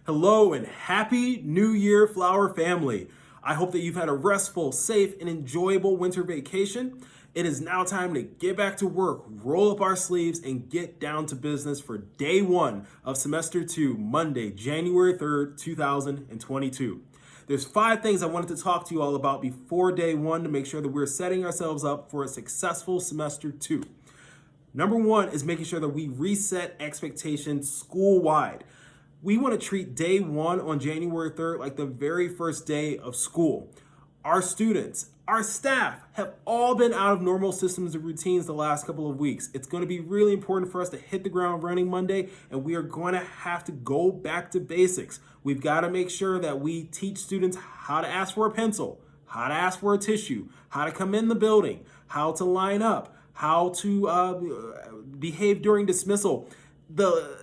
Hello and happy New Year, Flower family. I hope that you've had a restful, safe, and enjoyable winter vacation. It is now time to get back to work, roll up our sleeves, and get down to business for day one of semester two, Monday, January 3rd, 2022. There's 5 things I wanted to talk to you all about before day one to make sure that we're setting ourselves up for a successful semester two. Number 1 is making sure that we reset expectations school-wide. We want to treat day one on January 3rd like the very first day of school. Our students, our staff have all been out of normal systems and routines the last couple of weeks. It's going to be really important for us to hit the ground running Monday, and we are going to have to go back to basics. We've got to make sure that we teach students how to ask for a pencil, how to ask for a tissue, how to come in the building, how to line up, how to behave during dismissal.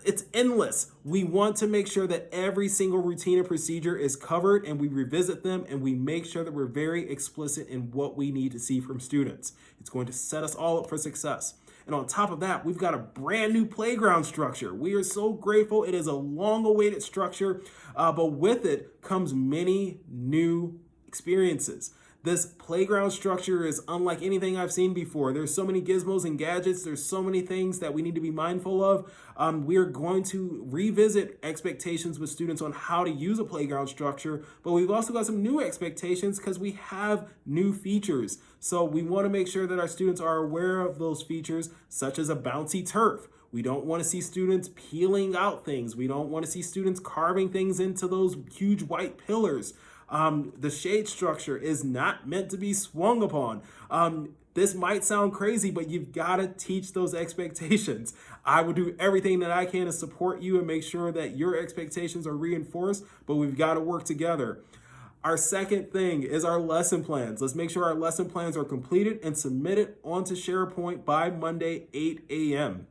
It's endless. We want to make sure that every single routine and procedure is covered, and we revisit them, and we make sure that we're very explicit in what we need to see from students. It's going to set us all up for success. And on top of that, we've got a brand new playground structure. We are so grateful. It is a long-awaited structure, but with it comes many new experiences. This playground structure is unlike anything I've seen before. There's so many gizmos and gadgets. There's so many things that we need to be mindful of. We are going to revisit expectations with students on how to use a playground structure, but we've also got some new expectations because we have new features. So we want to make sure that our students are aware of those features, such as a bouncy turf. We don't want to see students peeling out things. We don't want to see students carving things into those huge white pillars. The shade structure is not meant to be swung upon. This might sound crazy, but you've got to teach those expectations. I will do everything that I can to support you and make sure that your expectations are reinforced, but we've got to work together. Our second thing is our lesson plans. Let's make sure our lesson plans are completed and submitted onto SharePoint by Monday, 8 a.m.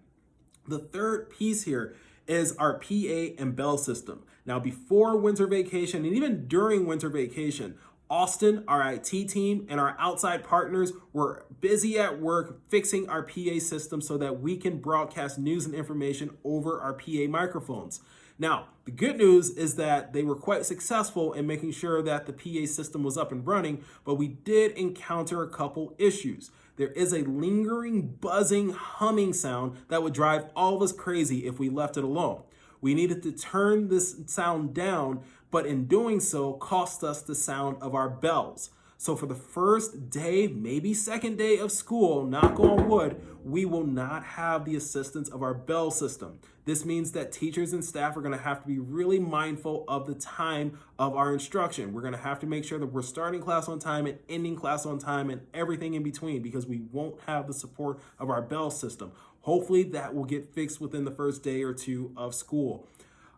The third piece here is our PA and bell system. Now, before winter vacation and even during winter vacation, Austin, our IT team, and our outside partners were busy at work fixing our PA system so that we can broadcast news and information over our PA microphones. Now, the good news is that they were quite successful in making sure that the PA system was up and running, but we did encounter a couple issues. There is a lingering, buzzing, humming sound that would drive all of us crazy if we left it alone. We needed to turn this sound down, but in doing so, cost us the sound of our bells. So for the first day, maybe second day of school, knock on wood, we will not have the assistance of our bell system. This means that teachers and staff are going to have to be really mindful of the time of our instruction. We're going to have to make sure that we're starting class on time and ending class on time and everything in between, because we won't have the support of our bell system. Hopefully that will get fixed within the first day or two of school.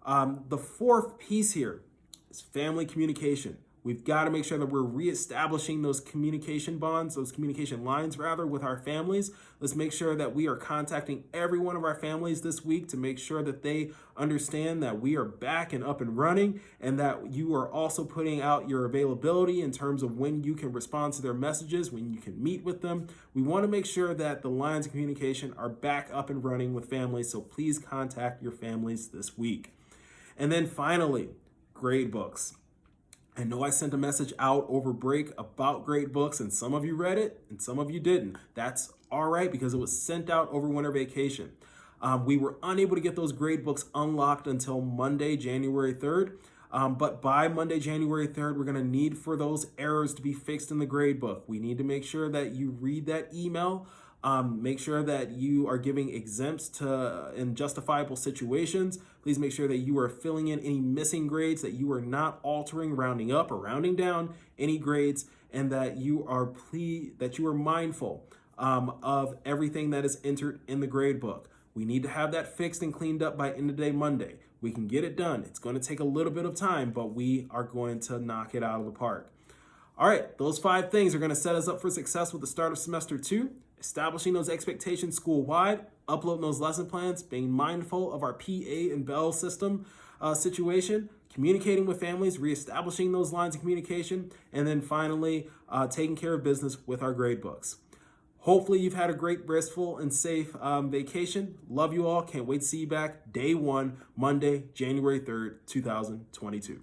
The fourth piece here is family communication. We've got to make sure that we're reestablishing those communication bonds, those communication lines rather, with our families. Let's make sure that we are contacting every one of our families this week to make sure that they understand that we are back and up and running, and that you are also putting out your availability in terms of when you can respond to their messages, when you can meet with them. We want to make sure that the lines of communication are back up and running with families, so please contact your families this week. And then finally, grade books. I know I sent a message out over break about grade books, and some of you read it and some of you didn't. That's all right, because it was sent out over winter vacation. We were unable to get those grade books unlocked until Monday, January 3rd. But by Monday, January 3rd, we're going to need for those errors to be fixed in the grade book. We need to make sure that you read that email. Make sure that you are giving exempts in justifiable situations. Please make sure that you are filling in any missing grades, that you are not altering, rounding up or rounding down any grades, and that you are mindful of everything that is entered in the grade book. We need to have that fixed and cleaned up by end of day Monday. We can get it done. It's going to take a little bit of time, but we are going to knock it out of the park. All right, those 5 things are going to set us up for success with the start of semester 2. Establishing those expectations school-wide, uploading those lesson plans, being mindful of our PA and bell system situation, communicating with families, reestablishing those lines of communication, and then finally taking care of business with our grade books. Hopefully you've had a great, restful, and safe vacation. Love you all. Can't wait to see you back day one, Monday, January 3rd, 2022.